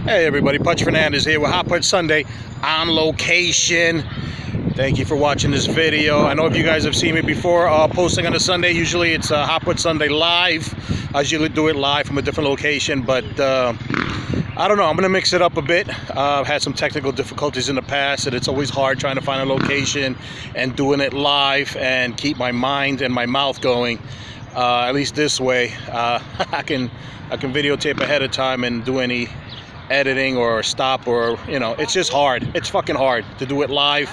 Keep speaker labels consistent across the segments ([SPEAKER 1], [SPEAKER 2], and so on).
[SPEAKER 1] Hey everybody, Pudge here with Hot Pudge Sunday on location. Thank you for watching this video. I know if you guys have seen me before posting on a Sunday, usually it's Hot Pudge Sunday live. I usually do it live from a different location, but I don't know, I'm gonna mix it up a bit. I've had some technical difficulties in the past, and it's always hard trying to find a location and doing it live and keep my mind and my mouth going. At least this way, I can videotape ahead of time and do any editing or stop, or it's just hard. It's fucking hard to do it live.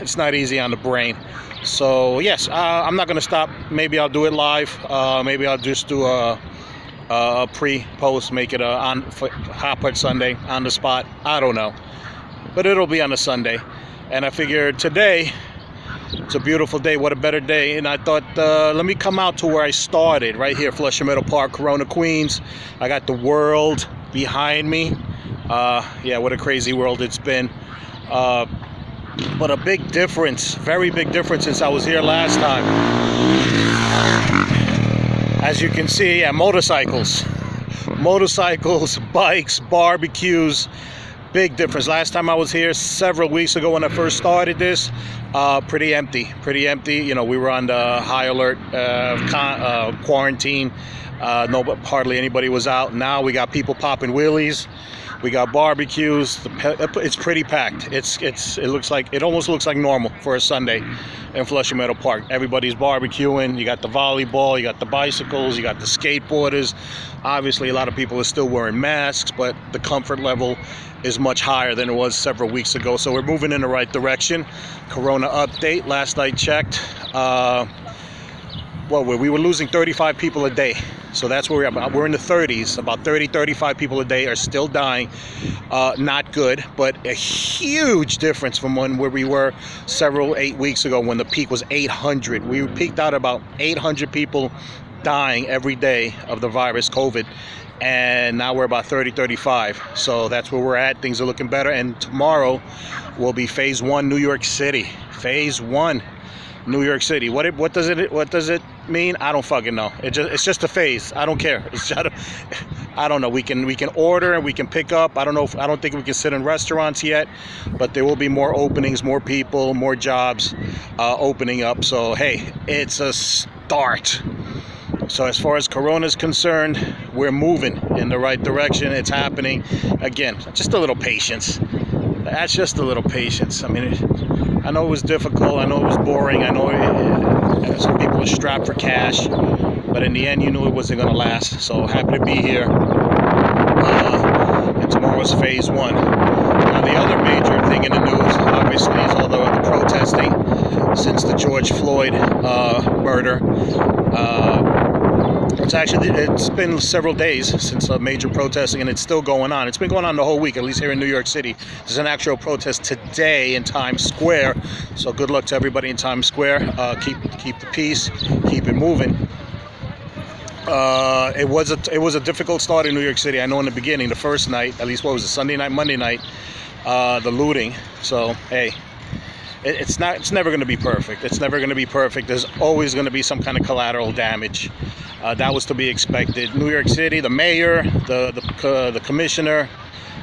[SPEAKER 1] It's not easy on the brain. So yes, I'm not gonna stop. Maybe I'll do it live. Maybe I'll just do a pre-post, make it on Hot Pudge Sunday on the spot. I don't know, but it'll be on a Sunday. And I figured today it's a beautiful day. What a better day. And I thought, let me come out to where I started, right here, Flushing Meadow Park, Corona, Queens. I got the world behind me. Yeah, what a crazy world it's been. But a big difference, very big difference since I was here last time. As you can see, yeah, motorcycles, bikes, barbecues. Big difference. Last time I was here several weeks ago when I first started this, pretty empty. We were on the high alert quarantine. Hardly anybody was out. Now we got people popping wheelies. We got barbecues. It's pretty packed. It almost looks like normal for a Sunday in Flushing Meadow Park. Everybody's barbecuing. You got the volleyball, you got the bicycles, you got the skateboarders. Obviously, a lot of people are still wearing masks, but the comfort level is much higher than it was several weeks ago. So we're moving in the right direction. Corona update. Last I checked, we were losing 35 people a day. So that's where we're at. We're in the 30s. About 35 people a day are still dying. Not good, but a huge difference from where we were 8 weeks ago when the peak was 800. We peaked out about 800 people dying every day of the virus, COVID. And now we're about 35. So that's where we're at. Things are looking better. And tomorrow will be phase 1, New York City. Phase 1. New York City. What does it mean? I don't fucking know. It's just a phase. I don't care. I don't know. We can order and we can pick up. I don't think we can sit in restaurants yet, but there will be more openings, more people, more jobs opening up. So hey, it's a start. So as far as Corona is concerned, we're moving in the right direction. It's happening. Again, just a little patience. That's just a little patience. I mean, I know it was difficult. I know it was boring. I know some people were strapped for cash. But in the end, you knew it wasn't going to last. So happy to be here. And tomorrow's phase 1. Now, the other major thing in the news, obviously, is all the protesting since the George Floyd murder. It's been several days since major protesting, and it's still going on. It's been going on the whole week, at least here in New York City. There's an actual protest today in Times Square, so good luck to everybody in Times Square. Keep the peace, keep it moving. It was a difficult start in New York City. I know in the beginning, the first night, at least what was it, Sunday night, Monday night, the looting. So hey, it's never going to be perfect. It's never going to be perfect. There's always going to be some kind of collateral damage. That was to be expected. New York City, the mayor, the commissioner,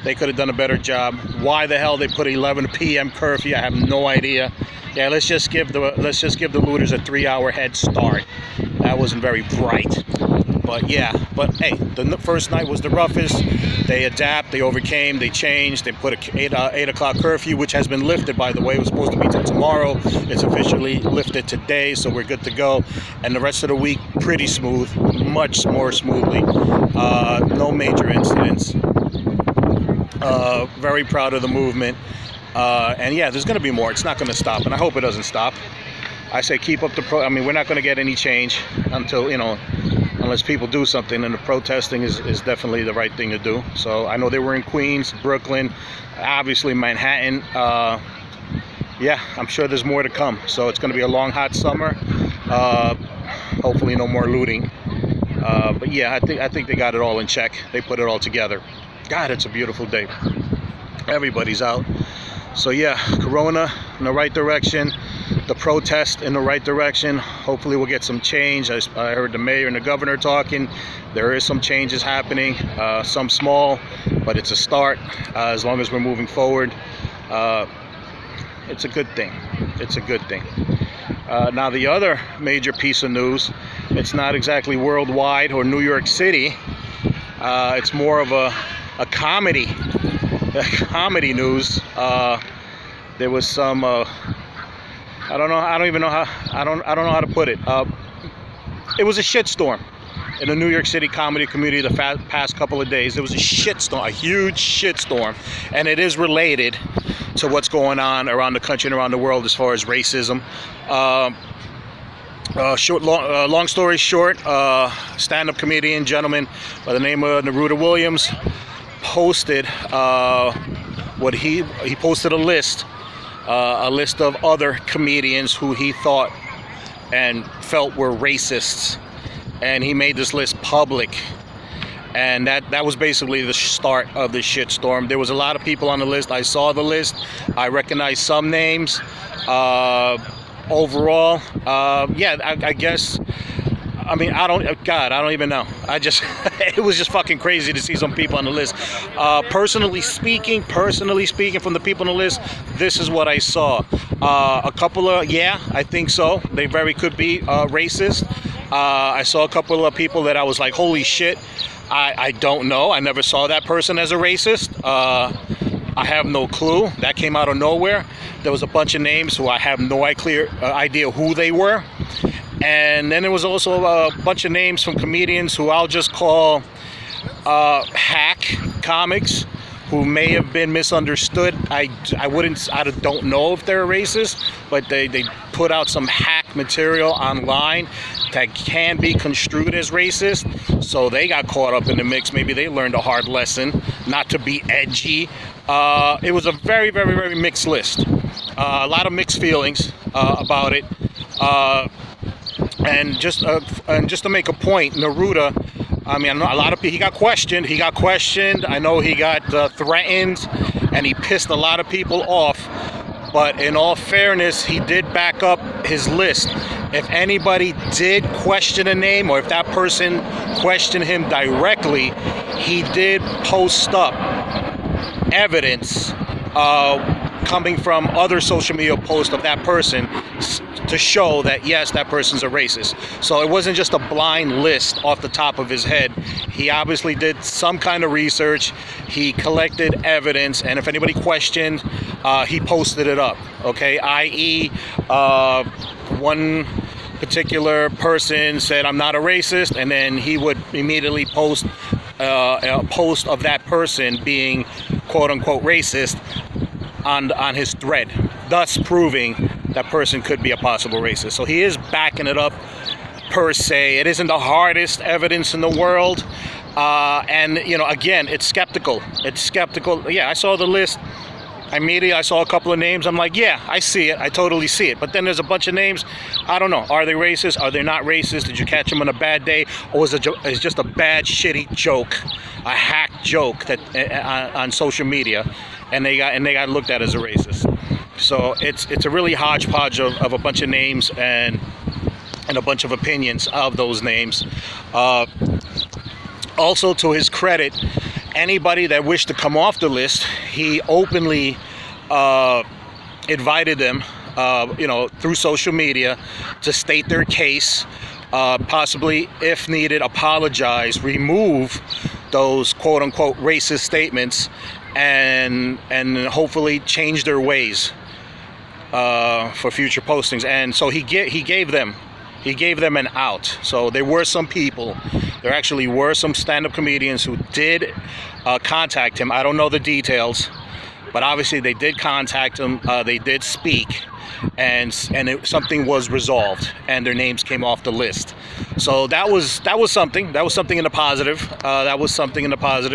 [SPEAKER 1] they could have done a better job. Why the hell they put 11 p.m. curfew? I have no idea. Yeah, let's just give the looters a 3-hour head start. That wasn't very bright. But yeah, hey, the first night was the roughest. They adapt, they overcame, they changed. They put a 8 o'clock curfew, which has been lifted, by the way. It was supposed to be till tomorrow. It's officially lifted today, so we're good to go. And the rest of the week, pretty smooth, much more smoothly. No major incidents. Very proud of the movement. And yeah, there's going to be more. It's not going to stop, and I hope it doesn't stop. I say keep up I mean, we're not going to get any change until, unless people do something, and the protesting is definitely the right thing to do. So I know they were in Queens, Brooklyn, obviously Manhattan. Yeah, I'm sure there's more to come. So it's going to be a long, hot summer. Hopefully no more looting. But yeah, I think they got it all in check. They put it all together. God, it's a beautiful day. Everybody's out. So yeah, Corona in the right direction, the protest in the right direction. Hopefully we'll get some change. I heard the mayor and the governor talking. There is some changes happening, some small, but it's a start. As long as we're moving forward, it's a good thing. It's a good thing. Now the other major piece of news, it's not exactly worldwide or New York City. It's more of a comedy news. There was some I don't know how to put it. It was a shitstorm in the New York City comedy community the past couple of days. There was a shitstorm, a huge shitstorm, and it is related to what's going on around the country and around the world as far as racism. Long story short, stand-up comedian gentleman by the name of Neruda Williams posted he posted a list of other comedians who he thought and felt were racists, and he made this list public. And that was basically the start of the shitstorm. There was a lot of people on the list. I saw the list. I recognized some names. Overall, yeah, I guess, I mean, I don't even know. It was just fucking crazy to see some people on the list. Personally speaking, from the people on the list, this is what I saw. A couple of, yeah, I think so. They very could be racist. I saw a couple of people that I was like, holy shit. I don't know. I never saw that person as a racist. I have no clue. That came out of nowhere. There was a bunch of names who I have no idea who they were. And then there was also a bunch of names from comedians who I'll just call hack comics, who may have been misunderstood. I don't know if they're racist, but they put out some hack material online that can be construed as racist. So they got caught up in the mix. Maybe they learned a hard lesson not to be edgy. It was a very, very, very mixed list. A lot of mixed feelings about it. And just to make a point, Neruda, I mean, I know a lot of people, he got questioned. I know he got threatened, and he pissed a lot of people off. But in all fairness, he did back up his list. If anybody did question a name, or if that person questioned him directly, he did post up evidence coming from other social media posts of that person to show that yes, that person's a racist. So it wasn't just a blind list off the top of his head. He obviously did some kind of research. He collected evidence, and if anybody questioned, he posted it up. Okay, i.e., one particular person said, "I'm not a racist," and then he would immediately post a post of that person being quote unquote racist on his thread, thus proving that person could be a possible racist. So he is backing it up per se. It isn't the hardest evidence in the world. And, you know, again, it's skeptical. Yeah, I saw the list. Immediately, I saw a couple of names. I'm like, yeah, I see it. I totally see it. But then there's a bunch of names. I don't know. Are they racist? Are they not racist? Did you catch them on a bad day? Or was it just a bad, shitty joke, a hack joke that on social media, and they got looked at as a racist? So it's a really hodgepodge of a bunch of names and a bunch of opinions of those names. Also, to his credit, anybody that wished to come off the list, he openly invited them, through social media to state their case, possibly, if needed, apologize, remove those quote-unquote racist statements, and hopefully change their ways for future postings. And so he gave them an out. So there actually were some stand-up comedians who did contact him. I don't know the details, but obviously they did contact him. They did speak, and something was resolved, and their names came off the list. So that was something. That was something in the positive.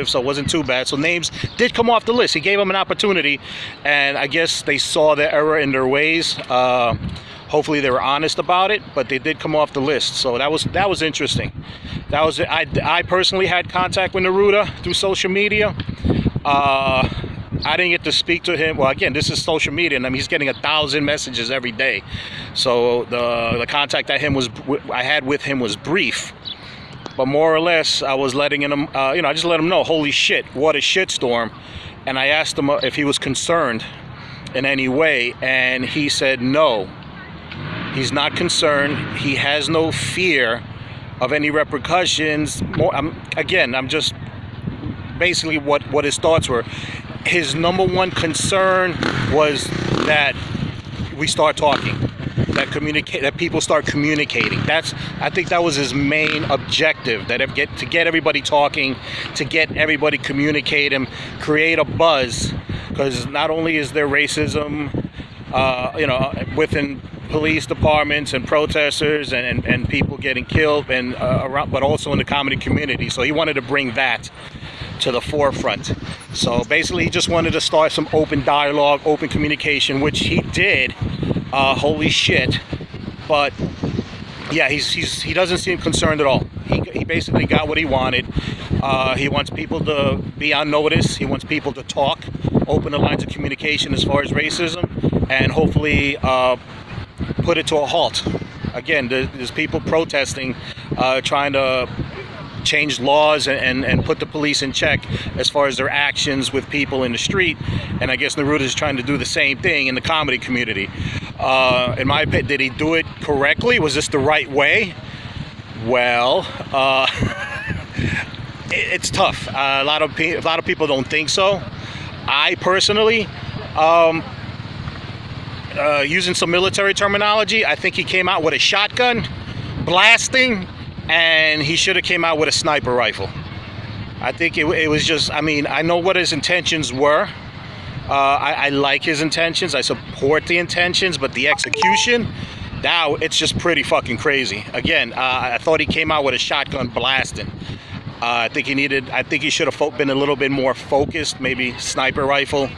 [SPEAKER 1] So it wasn't too bad. So names did come off the list. He gave them an opportunity, and I guess they saw the error in their ways. Hopefully they were honest about it, but they did come off the list. So that was interesting. I personally had contact with Neruda through social media. I didn't get to speak to him. Well, again, this is social media, and I mean, he's getting 1,000 messages every day. So the contact I had with him was brief, but more or less, I was letting him, I just let him know, holy shit, what a shitstorm. And I asked him if he was concerned in any way, and he said no. He's not concerned. He has no fear of any repercussions. I'm just basically what his thoughts were. His number one concern was that we start talking, that people start communicating. I think that was his main objective, to get everybody talking, to get everybody communicating, create a buzz, because not only is there racism, within police departments and protesters and people getting killed and around, but also in the comedy community. So he wanted to bring that to the forefront. So basically, he just wanted to start some open dialogue, open communication, which he did. Holy shit! But yeah, he doesn't seem concerned at all. He basically got what he wanted. He wants people to be on notice. He wants people to talk, open the lines of communication as far as racism, and hopefully put it to a halt. Again, there's people protesting, trying to change laws and put the police in check as far as their actions with people in the street. And I guess Neruda is trying to do the same thing in the comedy community. In my opinion, did he do it correctly? Was this the right way? Well, it's tough. A lot of people don't think so. I personally, using some military terminology, I think he came out with a shotgun, blasting, and he should have came out with a sniper rifle. I think it was just, I mean, I know what his intentions were. I like his intentions. I support the intentions, but the execution, now it's just pretty fucking crazy. Again, I thought he came out with a shotgun blasting. I think he should have been a little bit more focused, maybe sniper rifle.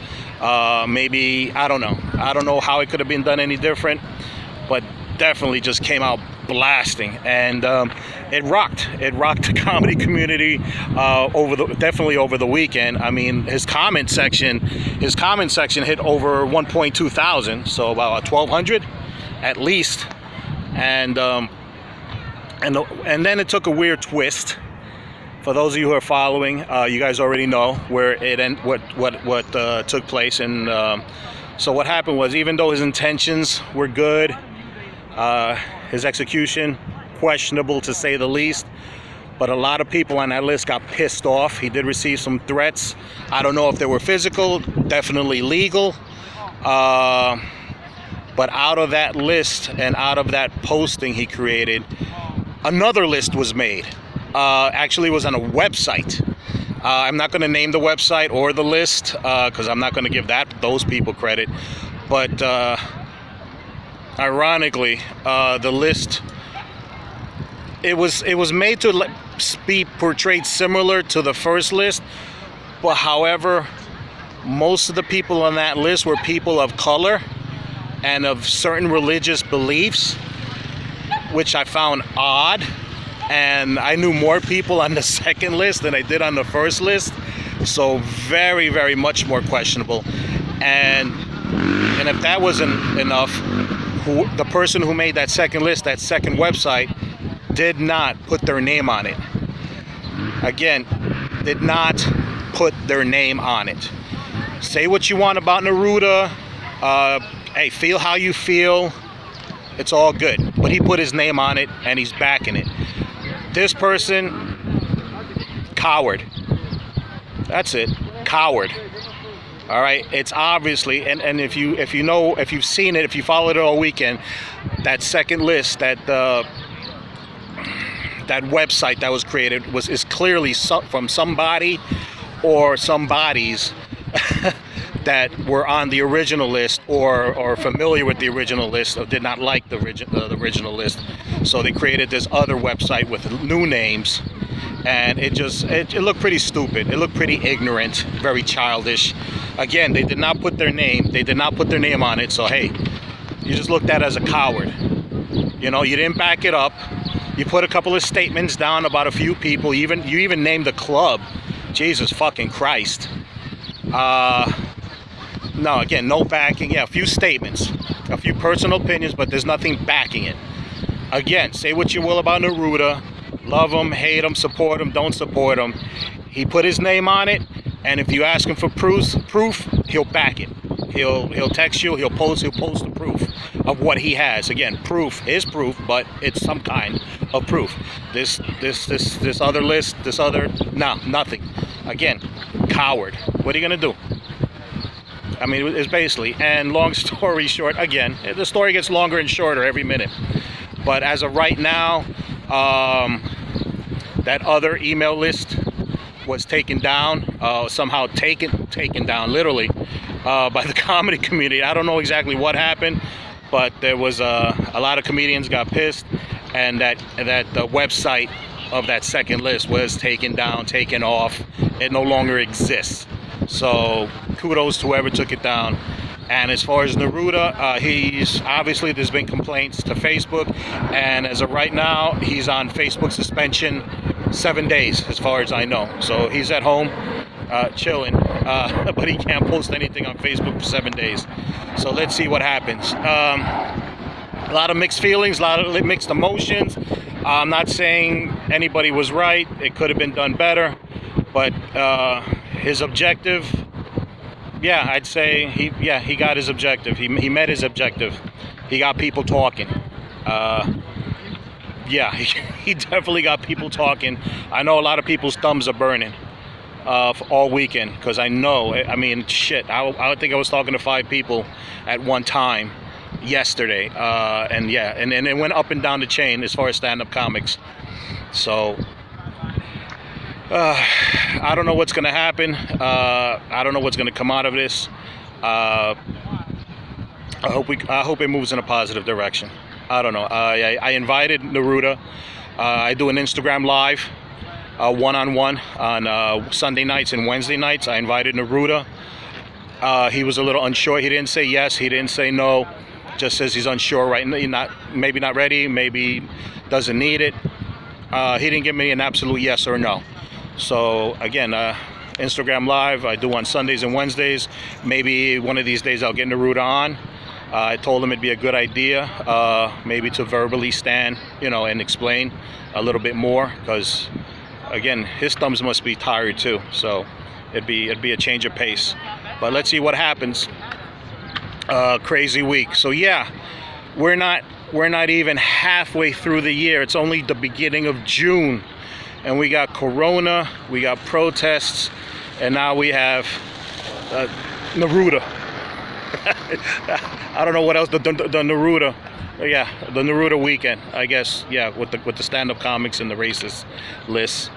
[SPEAKER 1] Maybe, I don't know how it could have been done any different, but definitely just came out blasting, and it rocked the comedy community definitely over the weekend. I mean, his comment section hit over 1.2 thousand, so about 1,200 at least, and then it took a weird twist. For those of you who are following, you guys already know where what took place. And so what happened was, even though his intentions were good, his execution questionable to say the least. But a lot of people on that list got pissed off. He did receive some threats. I don't know if they were physical, definitely legal. But out of that list and out of that posting he created, another list was made. Actually, it was on a website. I'm not going to name the website or the list because I'm not going to give those people credit. But ironically, the list, it was made to be portrayed similar to the first list. But however, most of the people on that list were people of color and of certain religious beliefs, which I found odd. And I knew more people on the second list than I did on the first list, so very, very much more questionable. And if that wasn't enough, the person who made that second list, that second website, did not put their name on it. Again, did not put their name on it. Say what you want about Neruda. Hey, feel how you feel. It's all good. But he put his name on it, and he's backing it. This person, coward. That's it, coward. All right, it's obviously, and if you've seen it, if you followed it all weekend, that second list, that website that was created is clearly from somebody or somebodies that were on the original list or familiar with the original list or did not like the original list. So they created this other website with new names, and it looked pretty stupid. It looked pretty ignorant, very childish. Again, they did not put their name. They did not put their name on it. So hey, you just looked at it as a coward. You know, you didn't back it up. You put a couple of statements down about a few people. You even named the club. Jesus fucking Christ. But No, again, no backing. Yeah, a few statements, a few personal opinions, but there's nothing backing it. Again, say what you will about Neruda. Love him, hate him, support him, don't support him. He put his name on it, and if you ask him for proof, he'll back it. He'll text you, he'll post the proof of what he has. Again, proof is proof, but it's some kind of proof. This other list, nothing. Again, coward. What are you gonna do? I mean, it's basically, and long story short, again, the story gets longer and shorter every minute. But as of right now, that other email list was taken down, somehow taken down, literally, by the comedy community. I don't know exactly what happened, but there was a lot of comedians got pissed, and that the website of that second list was taken down, taken off. It no longer exists. So kudos to whoever took it down. And as far as Neruda, he's obviously, there's been complaints to Facebook, and as of right now, he's on Facebook suspension 7 days, as far as I know. So he's at home, chilling, but he can't post anything on Facebook for 7 days. So let's see what happens. A lot of mixed feelings, a lot of mixed emotions. I'm not saying anybody was right. It could have been done better, but his objective, yeah, I'd say he got his objective. He met his objective. He got people talking. Yeah, he definitely got people talking. I know a lot of people's thumbs are burning all weekend, because I know, I mean, shit, I think I was talking to 5 people at one time yesterday, and yeah, and it went up and down the chain as far as stand-up comics. So I don't know what's gonna happen. I don't know what's gonna come out of this. I hope it moves in a positive direction. I don't know. I invited Neruda. I do an Instagram live, one-on-one on Sunday nights and Wednesday nights. I invited Neruda. He was a little unsure. He didn't say yes. He didn't say no. Just says he's unsure right now. Maybe not ready. Maybe doesn't need it. He didn't give me an absolute yes or no. So again, Instagram live I do on Sundays and Wednesdays. Maybe one of these days I'll get Neruda on. I told him it'd be a good idea, maybe to verbally stand, and explain a little bit more, because again, his thumbs must be tired too. So it'd be a change of pace. But let's see what happens. Crazy week. So yeah, we're not even halfway through the year. It's only the beginning of June, and we got Corona, we got protests, and now we have Neruda. I don't know what else. The Neruda, yeah, the Neruda weekend, I guess. Yeah, with the stand-up comics and the racist lists.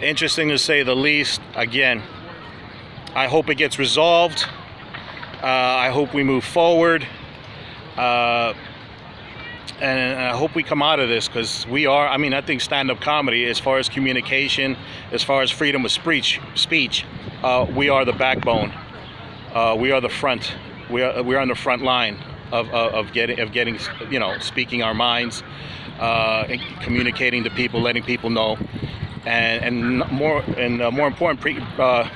[SPEAKER 1] Interesting to say the least. Again, I hope it gets resolved. I hope we move forward, and I hope we come out of this, because we are. I mean, I think stand-up comedy, as far as communication, as far as freedom of speech, we are the backbone. We are the front. We're on the front line of getting speaking our minds, communicating to people, letting people know, and more important,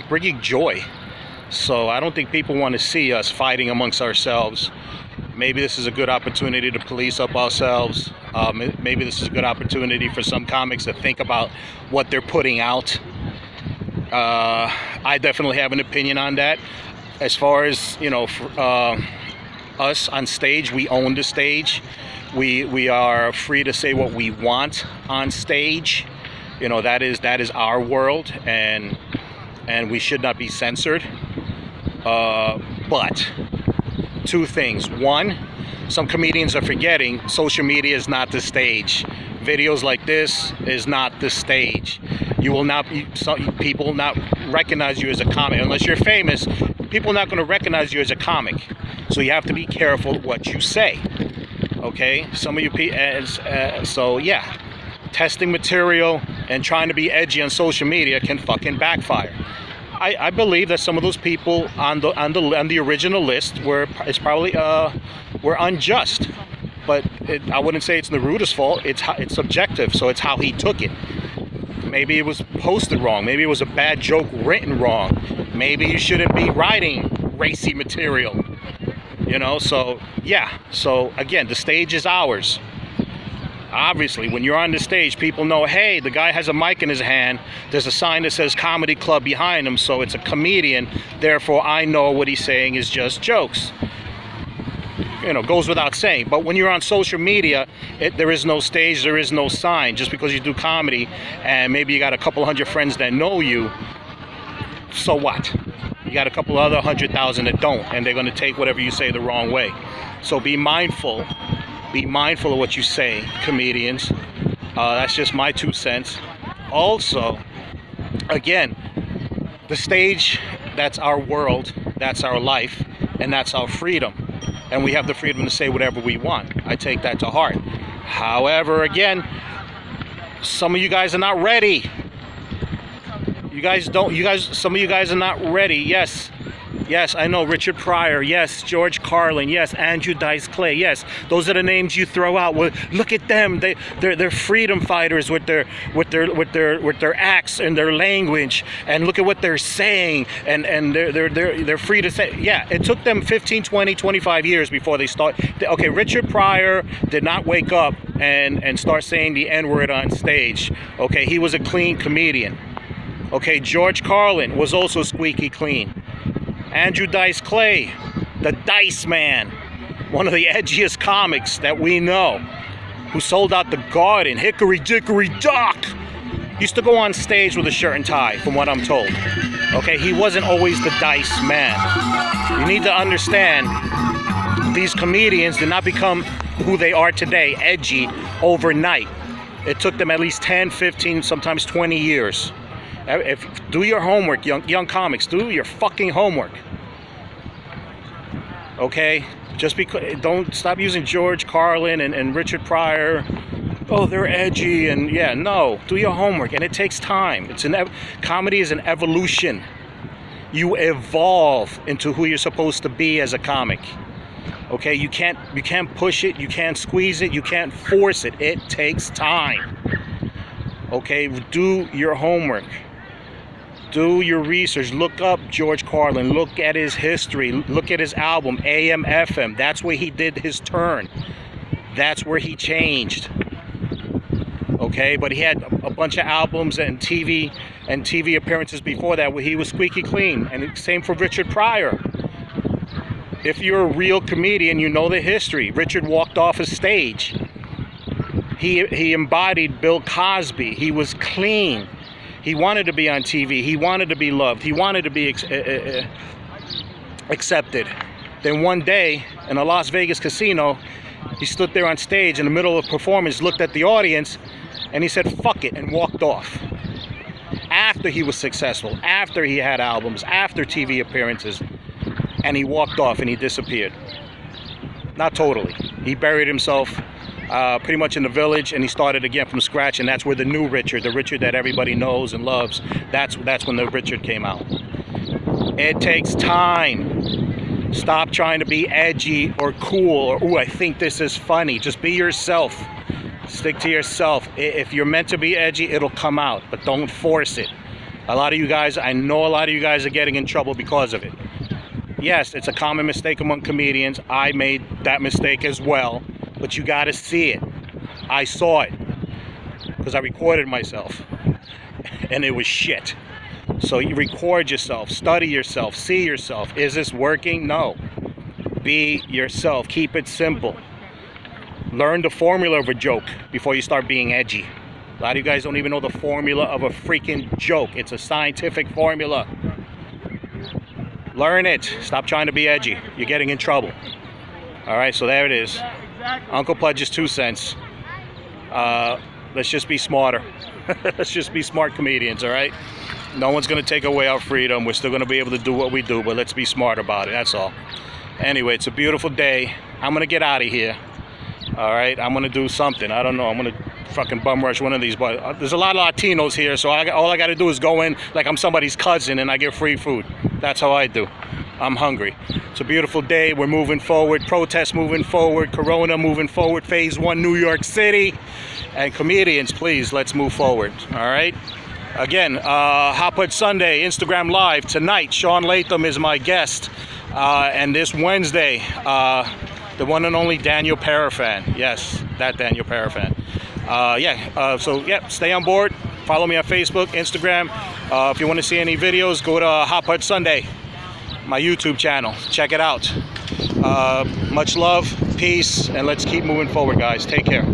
[SPEAKER 1] bringing joy. So I don't think people want to see us fighting amongst ourselves. Maybe this is a good opportunity to police up ourselves. Maybe this is a good opportunity for some comics to think about what they're putting out. I definitely have an opinion on that. As far as us on stage, we own the stage. We are free to say what we want on stage. That is our world, and we should not be censored. But two things. One, some comedians are forgetting social media is not the stage. Videos like this is not the stage. You will not, people will not recognize you as a comic unless you're famous. People are not going to recognize you as a comic. So you have to be careful what you say. Okay, some of you people. So yeah, testing material and trying to be edgy on social media can fucking backfire. I believe that some of those people on the original list were unjust, but I wouldn't say it's Neruda's fault. It's subjective, so it's how he took it. Maybe it was posted wrong. Maybe it was a bad joke written wrong. Maybe you shouldn't be writing racy material. You know, so yeah. So again, the stage is ours. Obviously, when you're on the stage, people know, hey, the guy has a mic in his hand. There's a sign that says comedy club behind him, so it's a comedian. Therefore, I know what he's saying is just jokes. You know, goes without saying. But when you're on social media, there is no stage, there is no sign. Just because you do comedy and maybe you got a couple hundred friends that know you, so what? You got a couple other 100,000 that don't, and they're going to take whatever you say the wrong way. So be mindful. Be mindful of what you say, comedians. That's just my 2 cents. Also, again, the stage, that's our world, that's our life, and that's our freedom. And we have the freedom to say whatever we want. I take that to heart. However, again, some of you guys are not ready. Some of you guys are not ready. Yes, I know. Richard Pryor. Yes, George Carlin. Yes, Andrew Dice Clay. Yes, those are the names you throw out. Well, look at them. They're freedom fighters with their acts and their language, and look at what they're saying, and they're free to say. Yeah, it took them 15, 20, 25 years before they start. Okay, Richard Pryor did not wake up and start saying the N-word on stage. Okay, he was a clean comedian. Okay, George Carlin was also squeaky clean. Andrew Dice Clay, the Dice Man, one of the edgiest comics that we know, who sold out the Garden, Hickory Dickory Dock. Used to go on stage with a shirt and tie, from what I'm told. Okay, he wasn't always the Dice Man. You need to understand, these comedians did not become who they are today, edgy, overnight. It took them at least 10, 15, sometimes 20 years. Do your homework, young comics. Do your fucking homework. Okay? Just because, don't stop using George Carlin and Richard Pryor. Oh, they're edgy, and yeah, no. Do your homework, and it takes time. Comedy is an evolution. You evolve into who you're supposed to be as a comic. Okay? You can't push it. You can't squeeze it. You can't force it. It takes time. Okay? Do your homework. Do your research. Look up George Carlin. Look at his history. Look at his album, AM, FM. That's where he did his turn. That's where he changed. Okay, but he had a bunch of albums and TV appearances before that where he was squeaky clean. And same for Richard Pryor. If you're a real comedian, you know the history. Richard walked off a stage. He embodied Bill Cosby. He was clean. He wanted to be on TV. He wanted to be loved. He wanted to be accepted. Then one day in a Las Vegas casino, he stood there on stage in the middle of a performance, looked at the audience, and he said, fuck it, and walked off. After he was successful, after he had albums, after TV appearances, and he walked off and he disappeared. Not totally. He buried himself pretty much in the village, and he started again from scratch, and that's where the new Richard, the Richard that everybody knows and loves, that's when the Richard came out. It takes time. Stop trying to be edgy or cool or, ooh, I think this is funny. Just be yourself. Stick to yourself. If you're meant to be edgy, it'll come out, but don't force it. A lot of you guys, I know a lot of you guys are getting in trouble because of it. Yes, it's a common mistake among comedians. I made that mistake as well. But you gotta see it. I saw it because I recorded myself and it was shit. So you record yourself, study yourself, see yourself. Is this working? No. Be yourself. Keep it simple. Learn the formula of a joke before you start being edgy. A lot of you guys don't even know the formula of a freaking joke. It's a scientific formula. Learn it. Stop trying to be edgy. You're getting in trouble. All right, so there it is. Uncle Pudge's 2 cents. Let's just be smarter. Let's just be smart comedians, all right? No one's going to take away our freedom. We're still going to be able to do what we do, but let's be smart about it. That's all. Anyway, it's a beautiful day. I'm going to get out of here. All right? I'm going to do something. I don't know. I'm going to fucking bum rush one of these. But there's a lot of Latinos here, so all I got to do is go in like I'm somebody's cousin and I get free food. That's how I do. I'm hungry. It's a beautiful day. We're moving forward. Protests moving forward. Corona moving forward. Phase 1, New York City. And comedians, please, let's move forward. All right? Again, Hot Pudge Sunday, Instagram Live. Tonight, Sean Latham is my guest. And this Wednesday, the one and only Daniel Parafan. Yes, that Daniel Parafan. So stay on board. Follow me on Facebook, Instagram. If you want to see any videos, go to Hot Pudge Sunday, my YouTube channel. Check it out. Much love, peace, and let's keep moving forward, guys. Take care.